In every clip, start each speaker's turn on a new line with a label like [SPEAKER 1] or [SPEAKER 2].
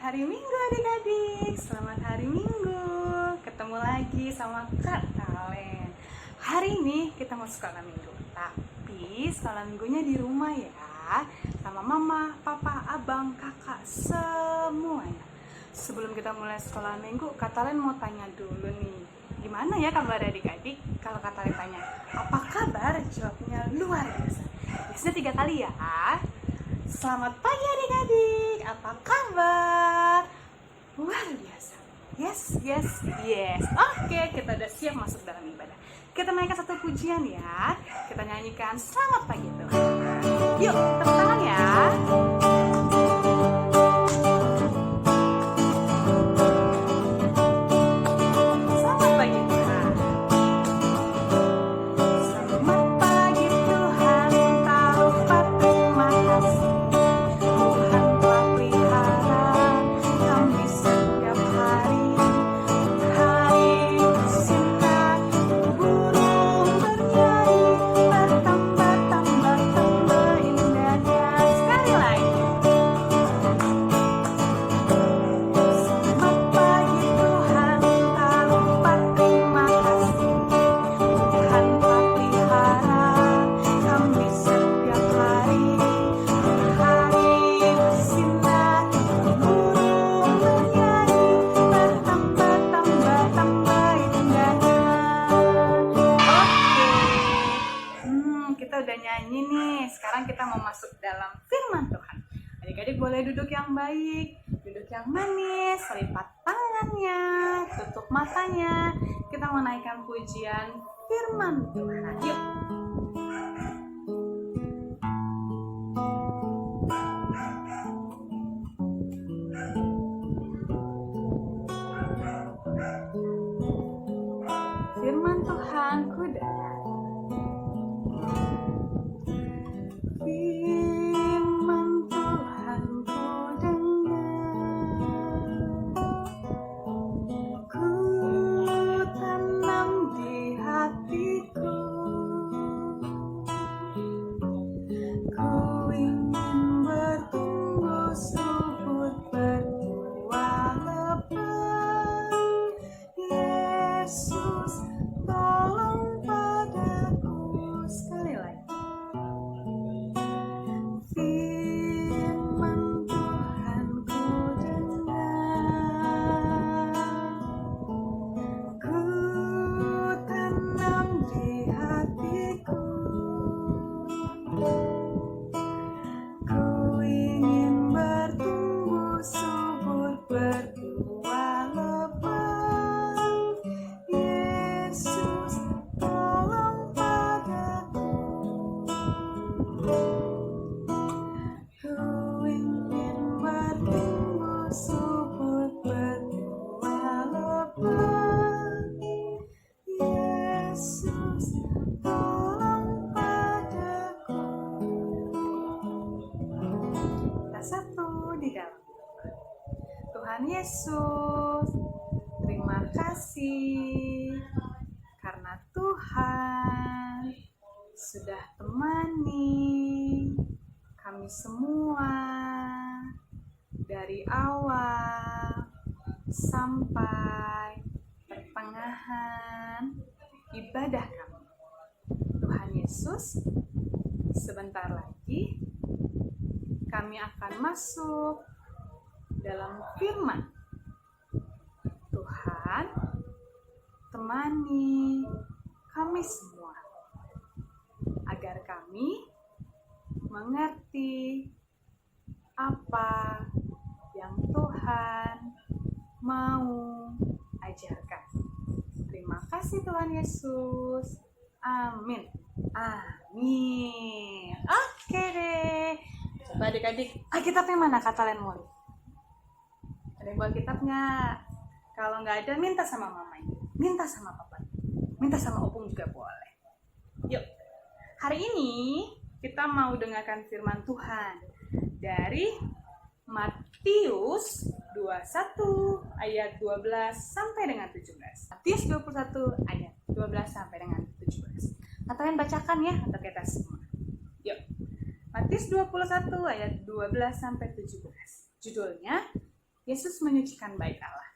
[SPEAKER 1] hari Minggu adik-adik. Selamat hari Minggu. Ketemu lagi sama Kak Talen. Hari ini kita mau sekolah minggu, tapi sekolah minggunya di rumah ya, sama mama, papa, abang, kakak, semuanya. Sebelum kita mulai sekolah minggu, Kak Talen mau tanya dulu nih, gimana ya kabar adik-adik? Kalau Kak Talen tanya, apa kabar? Jawabnya luar biasa. Biasanya 3 kali ya. Selamat pagi adik-adik, apa kabar? Luar biasa. Yes. Oke, kita udah siap masuk dalam ibadah. Kita naikkan satu pujian ya. Kita nyanyikan selamat pagi Tuhan. Yuk, tepuk tangan ya. Selamat pagi Tuhan. Selamat pagi Tuhan, tak lupa terima kasih. Tuhan telah pelihara kami setiap hari. Hari bersinar, burung bernyanyi, bertambah indahnya. Sekali lagi. Selamat pagi Tuhan, tak lupa terima kasih. Tuhan telah pelihara kami setiap hari. Hari bersinar, burung bernyanyi, bertambah indahnya. Oke, kita udah nyanyi nih. Sekarang kita mau masuk dalam firman Tuhan. Adik-adik boleh duduk yang baik, duduk yang manis, lipat tangannya, tutup matanya. Kita mau naikkan pujian firman Tuhan. Yuk. Firman Tuhan ku dengar. Firman Tuhan ku dengar. Ku tanam di hatiku. Ku ingin bertumbuh subur berbuah lebat. Yesus, tolong padaku. Sekali lagi. Firman Tuhan ku dengar. Ku tanam di hatiku. Ku ingin bertumbuh subur berbuah lebat. Yesus, tolong padaku. Ku ingin bertumbuh subur berbuah lebat. Yesus, tolong padaku. Kita satu di dalam Tuhan Yesus. Terima kasih karena Tuhan sudah temani kami semua dari awal sampai pertengahan ibadah kami. Tuhan Yesus, sebentar lagi kami akan masuk dalam firman. Tuhan, temani kami semua agar kami mengerti apa yang Tuhan mau ajarkan. Terima kasih Tuhan Yesus. Amin. Oke deh. Coba adik-adik, Alkitabnya mana kata Len Moli? Ada yang bawa kitabnya? Kalau nggak ada, minta sama mamanya, minta sama papa, minta sama opung juga boleh. Yuk, hari ini kita mau dengarkan firman Tuhan dari Matius 21 ayat 12 sampai dengan 17. Matius 21 ayat 12 sampai dengan 17. Kalian bacakan ya untuk kita semua. Yuk. Matius 21 ayat 12 sampai 17. Judulnya Yesus menyucikan bait Allah.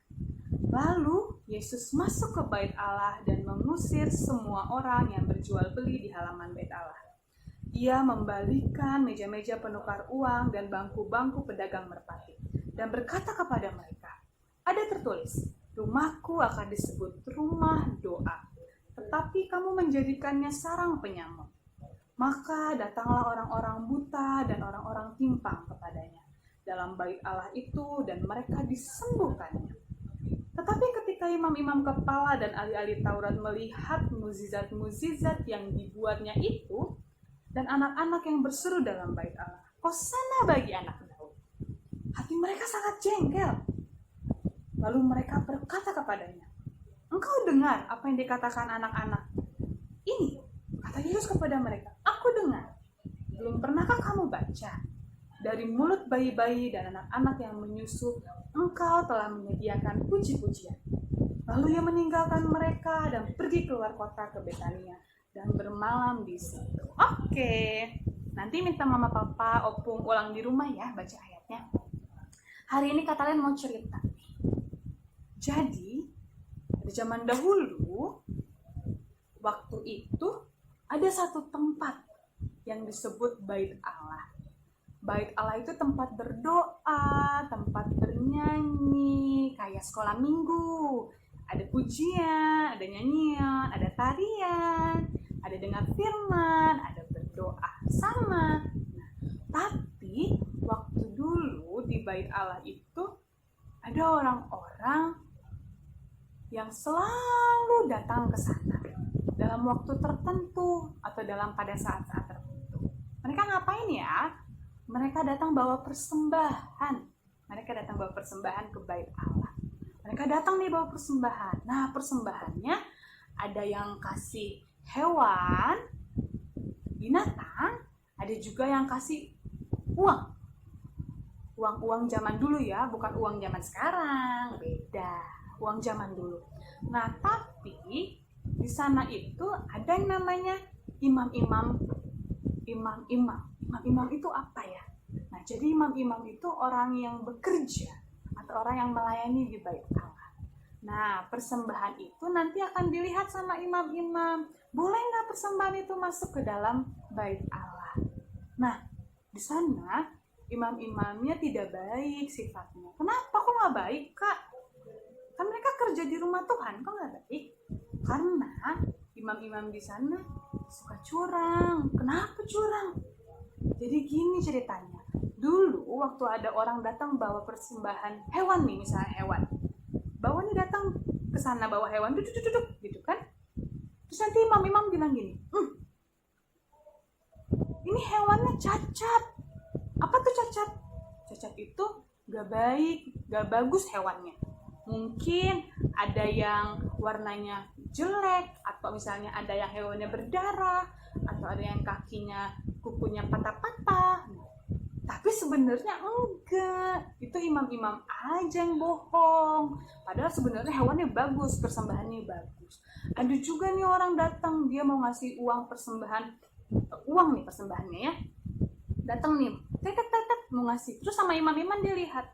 [SPEAKER 1] Lalu Yesus masuk ke bait Allah dan mengusir semua orang yang berjual beli di halaman bait Allah. Ia membalikan meja-meja penukar uang dan bangku-bangku pedagang merpati dan berkata kepada mereka, ada tertulis, rumahku akan disebut rumah doa, tetapi kamu menjadikannya sarang penyamuk. Maka datanglah orang-orang buta dan orang-orang timpang kepadanya dalam bait Allah itu dan mereka disembuhkannya. Tetapi ketika imam-imam kepala dan ahli-ahli Taurat melihat mukjizat-mukjizat yang dibuatnya itu dan anak-anak yang berseru dalam bait Allah, Hosana bagi anak Daud, hati mereka sangat jengkel. Lalu mereka berkata kepadanya, engkau dengar apa yang dikatakan anak-anak ini? Kata Yesus kepada mereka, aku dengar. Belum pernahkah kamu baca? Dari mulut bayi-bayi dan anak-anak yang menyusu, engkau telah menyediakan puji-pujian. Lalu ia meninggalkan mereka dan pergi keluar kota ke Betania dan bermalam di situ. Oke, nanti minta mama papa opung ulang di rumah ya baca ayatnya. Hari ini Kak Talen mau cerita. Jadi, pada zaman dahulu, waktu itu ada satu tempat yang disebut Bait Allah. Bait Allah itu tempat berdoa, tempat bernyanyi, kayak sekolah minggu. Ada pujian, ada nyanyian, ada tarian, ada dengar firman, ada berdoa sama. Nah, tapi waktu dulu di Bait Allah itu ada orang-orang yang selalu datang ke sana dalam waktu tertentu atau pada saat-saat tertentu. Mereka ngapain ya? Mereka datang bawa persembahan. Mereka datang bawa persembahan ke bait Allah. Mereka datang nih bawa persembahan. Nah, persembahannya ada yang kasih hewan, binatang, ada juga yang kasih uang. Uang zaman dulu ya, bukan uang zaman sekarang, beda. Uang zaman dulu. Nah, tapi di sana itu ada yang namanya imam-imam. Imam-imam itu apa ya? Nah, jadi imam-imam itu orang yang bekerja atau orang yang melayani di bait Allah. Nah, persembahan itu nanti akan dilihat sama imam-imam. Boleh nggak persembahan itu masuk ke dalam bait Allah? Nah, di sana imam-imamnya tidak baik sifatnya. Kenapa kok nggak baik, Kak? Kan mereka kerja di rumah Tuhan, kok nggak baik? Karena imam-imam di sana suka curang. Kenapa curang? Jadi gini ceritanya. Dulu waktu ada orang datang bawa persembahan hewan nih, misalnya hewan. Bawa nih datang ke sana bawa hewan, duduk gitu kan. Terus nanti imam-imam bilang gini, ini hewannya cacat. Apa tuh cacat? Cacat itu gak baik, gak bagus hewannya. Mungkin ada yang warnanya jelek, atau misalnya ada yang hewannya berdarah, atau ada yang kakinya kukunya patah-patah. Tapi sebenarnya enggak, itu imam-imam aja yang bohong. Padahal sebenarnya hewannya bagus, persembahannya bagus. Ada juga nih orang datang, dia mau ngasih uang persembahan, uang nih persembahannya ya. Datang nih, tetet mau ngasih. Terus sama imam-imam dia lihat,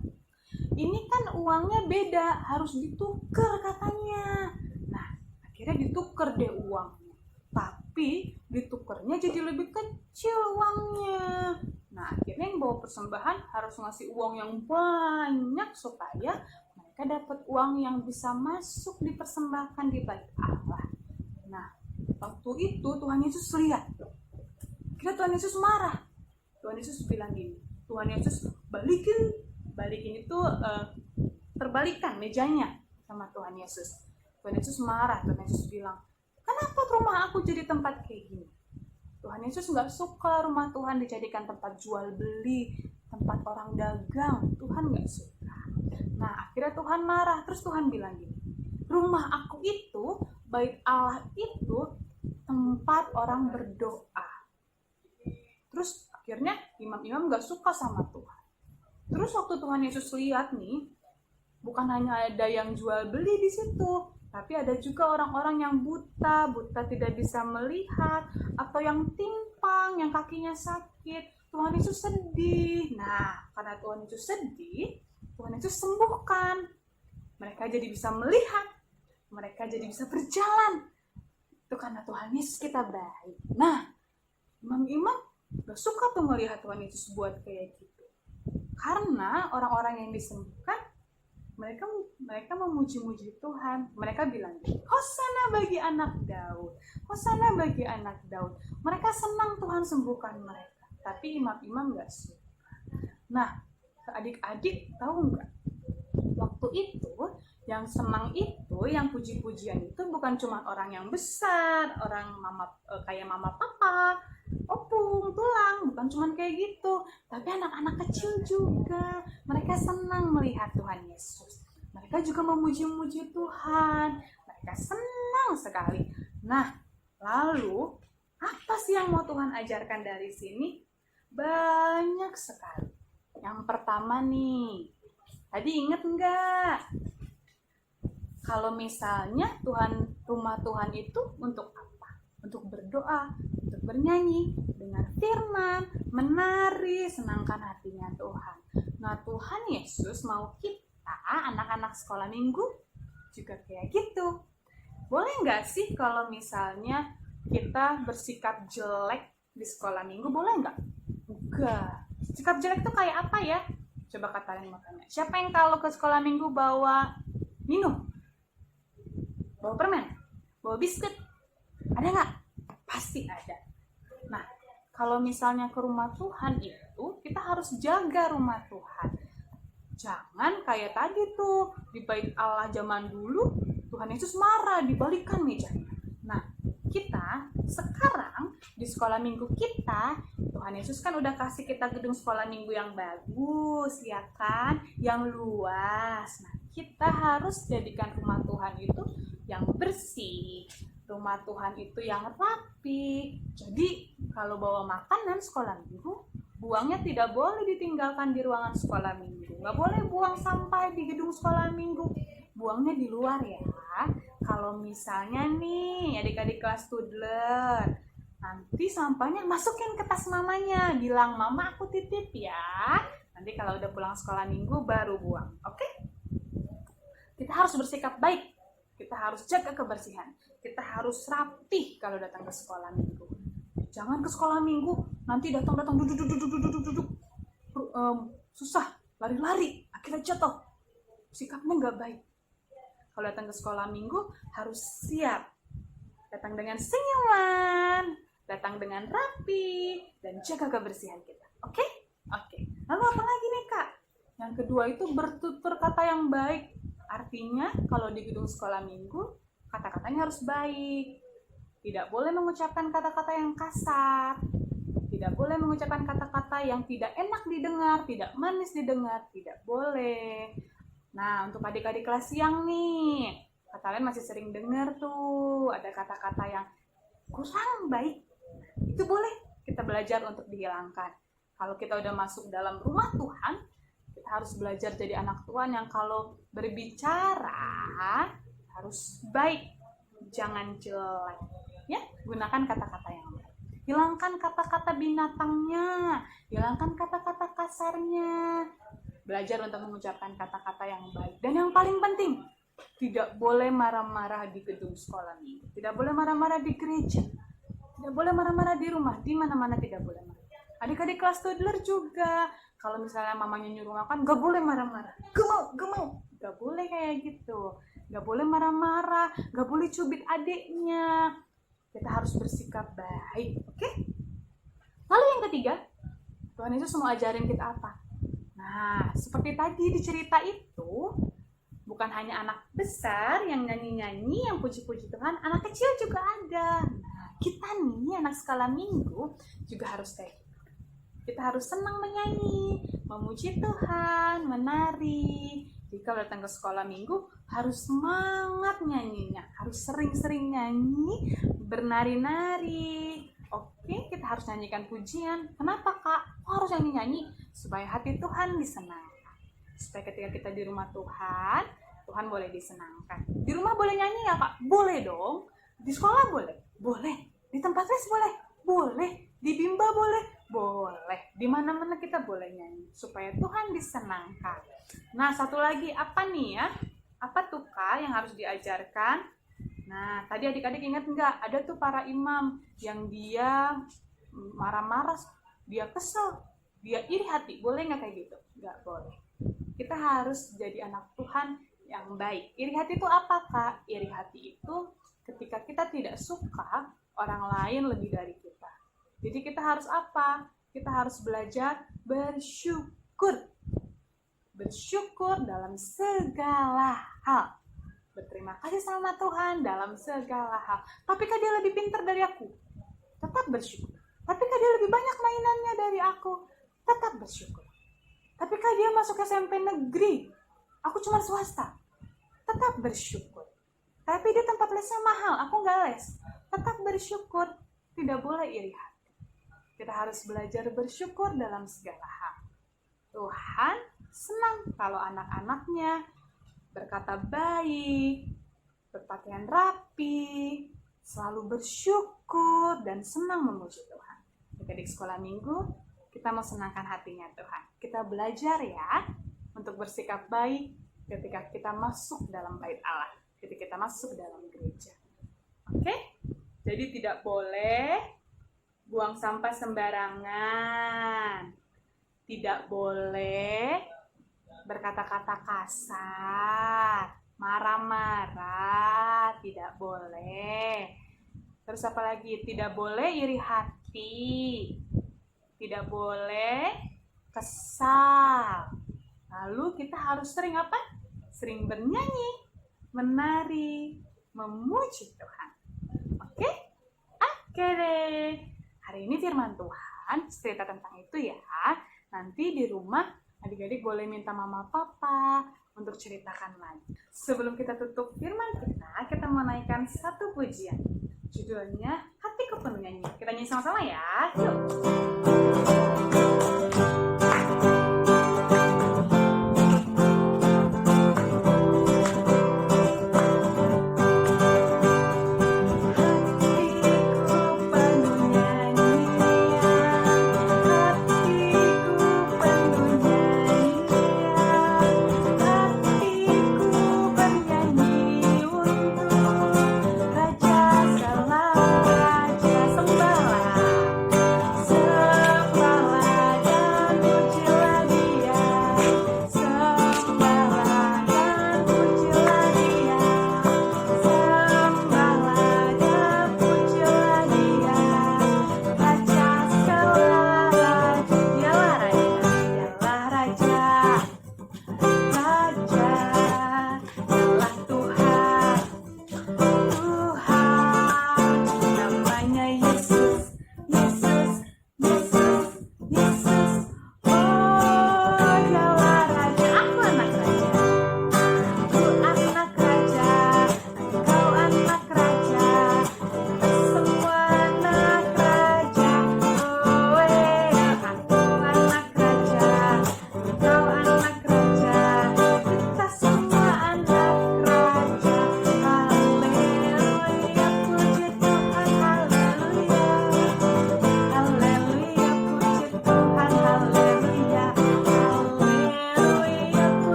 [SPEAKER 1] ini kan uangnya beda, harus ditukar katanya. Nah, akhirnya ditukar deh uangnya. Tapi ditukarnya jadi lebih kecil uangnya. Nah, akhirnya yang bawa persembahan harus ngasih uang yang banyak supaya mereka dapat uang yang bisa masuk dipersembahkan di bait Allah. Nah, waktu itu Tuhan Yesus lihat. Kira Tuhan Yesus marah. Tuhan Yesus bilang gini, Tuhan Yesus balikin itu terbalikan mejanya sama Tuhan Yesus. Tuhan Yesus marah. Tuhan Yesus bilang, kenapa rumah aku jadi tempat kayak gini? Tuhan Yesus nggak suka rumah Tuhan dijadikan tempat jual beli, tempat orang dagang. Tuhan nggak suka. Nah, akhirnya Tuhan marah. Terus Tuhan bilang gini, rumah aku itu, bait Allah itu tempat orang berdoa. Terus akhirnya imam-imam nggak suka sama Tuhan. Terus waktu Tuhan Yesus lihat nih, bukan hanya ada yang jual beli di situ, tapi ada juga orang-orang yang buta tidak bisa melihat, atau yang timpang, yang kakinya sakit. Tuhan Yesus sedih. Nah, karena Tuhan Yesus sedih, Tuhan Yesus sembuhkan. Mereka jadi bisa melihat, mereka jadi bisa berjalan. Itu karena Tuhan Yesus kita baik. Nah, imam-imam gak suka tuh melihat Tuhan Yesus buat kayak gitu. Karena orang-orang yang disembuhkan, mereka memuji-muji Tuhan. Mereka bilang, Hosana bagi anak Daud, Hosana bagi anak Daud. Mereka senang Tuhan sembuhkan mereka. Tapi imam-imam gak suka. Nah, adik-adik tahu nggak? Waktu itu yang senang itu, yang puji-pujian itu bukan cuma orang yang besar, orang kayak mama papa, opung, tulang, bukan cuma kayak gitu, tapi anak-anak kecil juga. Mereka senang melihat Tuhan Yesus. Mereka juga memuji-muji Tuhan. Mereka senang sekali. Nah, lalu apa sih yang mau Tuhan ajarkan dari sini? Banyak sekali. Yang pertama nih, tadi inget nggak? Kalau misalnya rumah Tuhan itu untuk apa? Untuk berdoa, untuk bernyanyi, dengar firman, menari, senangkan hatinya Tuhan. Nah, Tuhan Yesus mau kita, anak-anak sekolah minggu, juga kayak gitu. Boleh nggak sih kalau misalnya kita bersikap jelek di sekolah minggu, boleh nggak? Enggak. Sikap jelek itu kayak apa ya? Coba katakan makanya. Siapa yang kalau ke sekolah minggu bawa minum? Bawa permen? Bawa biskuit? Ada nggak? Pasti ada. Nah, kalau misalnya ke rumah Tuhan itu, kita harus jaga rumah Tuhan. Jangan kayak tadi tuh, di bait Allah zaman dulu, Tuhan Yesus marah, dibalikan mejanya. Nah, kita sekarang di sekolah minggu kita, Tuhan Yesus kan udah kasih kita gedung sekolah minggu yang bagus, ya kan? Yang luas. Nah, kita harus jadikan rumah Tuhan itu yang bersih, rumah Tuhan itu yang rapi. Jadi, kalau bawa makanan sekolah minggu, buangnya tidak boleh ditinggalkan di ruangan sekolah minggu. Nggak boleh buang sampah di gedung sekolah minggu. Buangnya di luar ya. Kalau misalnya nih adik-adik kelas toddler, nanti sampahnya masukin ke tas mamanya. Bilang, mama aku titip ya. Nanti kalau udah pulang sekolah minggu baru buang. Oke? Kita harus bersikap baik. Kita harus jaga kebersihan. Kita harus rapih kalau datang ke sekolah minggu. Jangan ke sekolah minggu, nanti datang duduk. Susah, lari-lari, akhirnya jatuh. Sikapnya nggak baik. Kalau datang ke sekolah minggu harus siap. Datang dengan senyuman, datang dengan rapi, dan jaga kebersihan kita. Oke? Oke. Lalu apa lagi nih, Kak? Yang kedua itu bertutur kata yang baik. Artinya kalau di gedung sekolah minggu, kata-katanya harus baik. Tidak boleh mengucapkan kata-kata yang kasar. Tidak boleh mengucapkan kata-kata yang tidak enak didengar, tidak manis didengar. Tidak boleh. Nah, untuk adik-adik kelas siang nih, kalian masih sering dengar tuh ada kata-kata yang kurang baik. Itu boleh kita belajar untuk dihilangkan. Kalau kita udah masuk dalam rumah Tuhan, kita harus belajar jadi anak Tuhan yang kalau berbicara harus baik, jangan jelek. Ya, gunakan kata-kata yang baik. Hilangkan kata-kata binatangnya, hilangkan kata-kata kasarnya. Belajar untuk mengucapkan kata-kata yang baik. Dan yang paling penting, tidak boleh marah-marah di gedung sekolah minggu. Tidak boleh marah-marah di gereja. Tidak boleh marah-marah di rumah. Di mana-mana tidak boleh marah. Adik-adik kelas toddler juga. Kalau misalnya mamanya nyuruh makan, gak boleh marah-marah. Gemau. Gak boleh kayak gitu. Gak boleh marah-marah. Gak boleh cubit adiknya. Kita harus bersikap baik. Oke? Lalu yang ketiga, Tuhan Yesus mau ajarin kita apa? Nah, seperti tadi di cerita itu, bukan hanya anak besar yang nyanyi-nyanyi, yang puji-puji Tuhan, anak kecil juga ada. Nah, kita nih, anak sekolah minggu, juga harus kayak gitu. Kita harus senang menyanyi, memuji Tuhan, menari. Jadi kalau datang ke sekolah minggu, harus semangat nyanyinya. Harus sering-sering nyanyi, bernari-nari. Oke, kita harus nyanyikan pujian. Kenapa, Kak? Kok harus nyanyi-nyanyi? Supaya hati Tuhan disenangkan. Supaya ketika kita di rumah Tuhan, Tuhan boleh disenangkan. Di rumah boleh nyanyi ya, Kak? Boleh dong. Di sekolah boleh? Boleh. Di tempat les boleh? Boleh. Di bimbel boleh? Boleh, di mana-mana kita boleh nyanyi supaya Tuhan disenangkan. Nah, satu lagi apa nih ya? Apa tuh Kak yang harus diajarkan? Nah, tadi adik-adik ingat nggak? Ada tuh para imam yang dia marah-marah, dia kesel, dia iri hati. Boleh nggak kayak gitu? Nggak boleh. Kita harus jadi anak Tuhan yang baik. Iri hati itu apa Kak? Iri hati itu ketika kita tidak suka orang lain lebih dari kita. Jadi kita harus apa? Kita harus belajar bersyukur. Bersyukur dalam segala hal. Berterima kasih sama Tuhan dalam segala hal. Tapikah dia lebih pintar dari aku? Tetap bersyukur. Tapikah dia lebih banyak mainannya dari aku? Tetap bersyukur. Tapikah dia masuk SMP negeri? Aku cuma swasta. Tetap bersyukur. Tapi dia tempat lesnya mahal, aku nggak les. Tetap bersyukur. Tidak boleh iri hati. Kita harus belajar bersyukur dalam segala hal. Tuhan senang kalau anak-anaknya berkata baik, berpakaian rapi, selalu bersyukur, dan senang memuji Tuhan. Adik-adik sekolah minggu, kita mau senangkan hatinya Tuhan. Kita belajar ya untuk bersikap baik ketika kita masuk dalam bait Allah, ketika kita masuk dalam gereja. Oke? Jadi tidak boleh buang sampah sembarangan. Tidak boleh berkata-kata kasar, marah-marah, tidak boleh. Terus apa lagi? Tidak boleh iri hati. Tidak boleh kesal. Lalu kita harus sering apa? Sering bernyanyi, menari, memuji Tuhan. Oke? Oke deh. Hari ini firman Tuhan cerita tentang itu ya. Nanti di rumah adik-adik boleh minta mama papa untuk ceritakan lagi. Sebelum kita tutup firman kita mau naikkan satu pujian. Judulnya Hatiku Penuh Nyanyi. Kita nyanyi sama-sama ya. Yuk.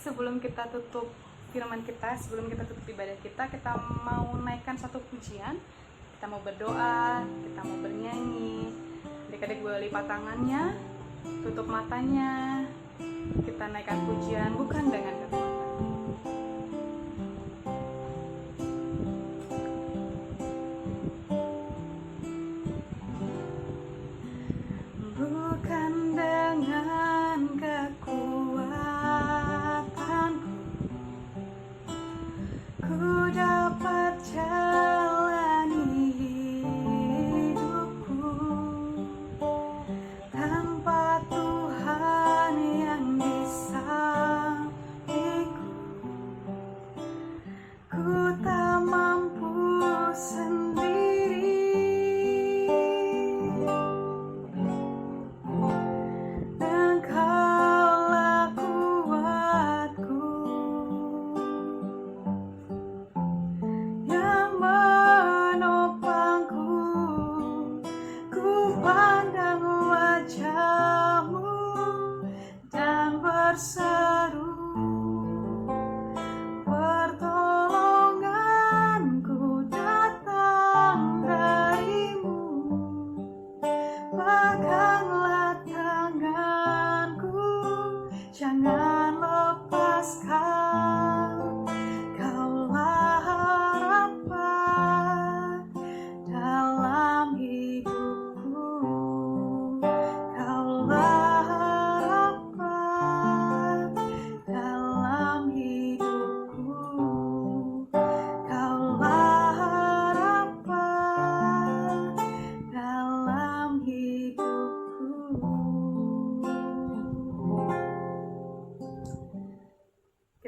[SPEAKER 1] Sebelum kita tutup firman kita, sebelum kita tutup ibadah kita mau naikkan satu pujian, kita mau berdoa, kita mau bernyanyi. Adik-adik boleh lipat tangannya, tutup matanya, kita naikkan pujian bukan dengan kekuatan. Bukan dengan kekuatanku ku dapat jalani hidupku tanpa Tuhan yang di sampingku.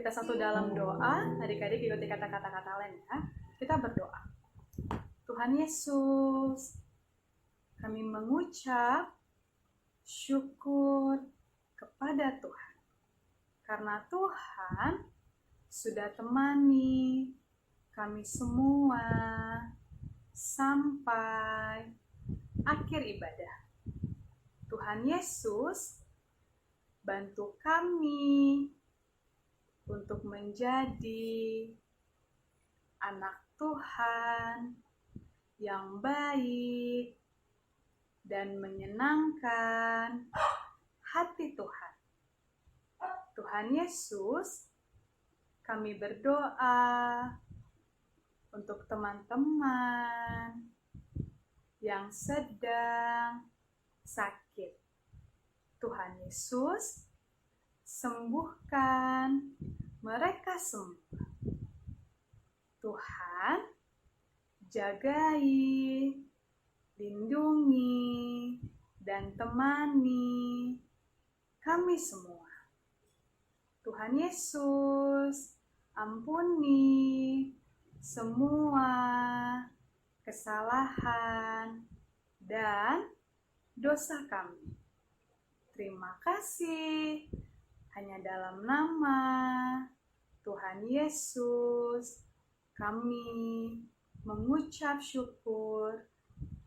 [SPEAKER 1] kita satu dalam doa. Adik-adik ikuti kata-kata kalian ya. Kita berdoa. Tuhan Yesus, kami mengucap syukur kepada Tuhan. Karena Tuhan sudah temani kami semua sampai akhir ibadah. Tuhan Yesus, bantu kami untuk menjadi anak Tuhan yang baik dan menyenangkan hati Tuhan. Tuhan Yesus, kami berdoa untuk teman-teman yang sedang sakit. Tuhan Yesus, sembuhkan mereka semua. Tuhan, jagai, lindungi, dan temani kami semua. Tuhan Yesus, ampuni semua kesalahan dan dosa kami. Terima kasih. Hanya dalam nama Tuhan Yesus kami mengucap syukur.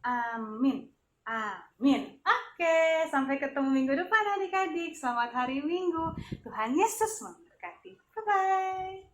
[SPEAKER 1] Amin. Amin. Oke, sampai ketemu minggu depan adik-adik. Selamat hari Minggu. Tuhan Yesus memberkati. Bye-bye.